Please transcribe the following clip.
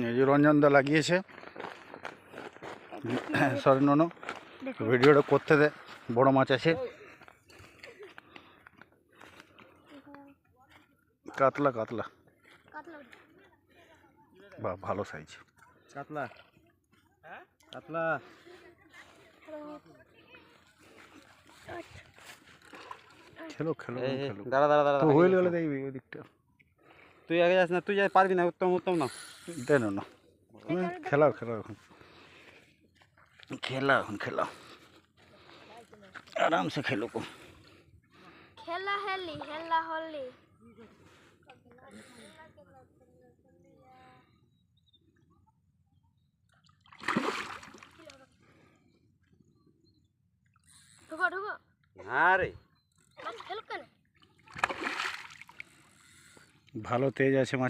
এই যে রঞ্জনদা লাগিয়েছে সরি ননো ভিডিওটা করতে দে, বড় মাছ আছে, কাতলা কাতলা, বাহ ভালো সাইজ কাতলা কাতলা। খেলো খেলো খেলো, দাঁড়া দাঁড়া দাঁড়া, তো হয়ে গেলে দেখবি ওই দিকটা, তুই আগে যাস না, তুই যাই পারবি না, উত্তম উত্তম না। দেন না, খেলাও খেলাও এখন, খেলা এখন খেলাও, আরামসে খেলো কো। খেলা হেলি খেলা হলি ঢুকো ঢুকো। হ্যাঁ রে, মাছ খেলো কেন? ভালো তেজ আছে মাছ।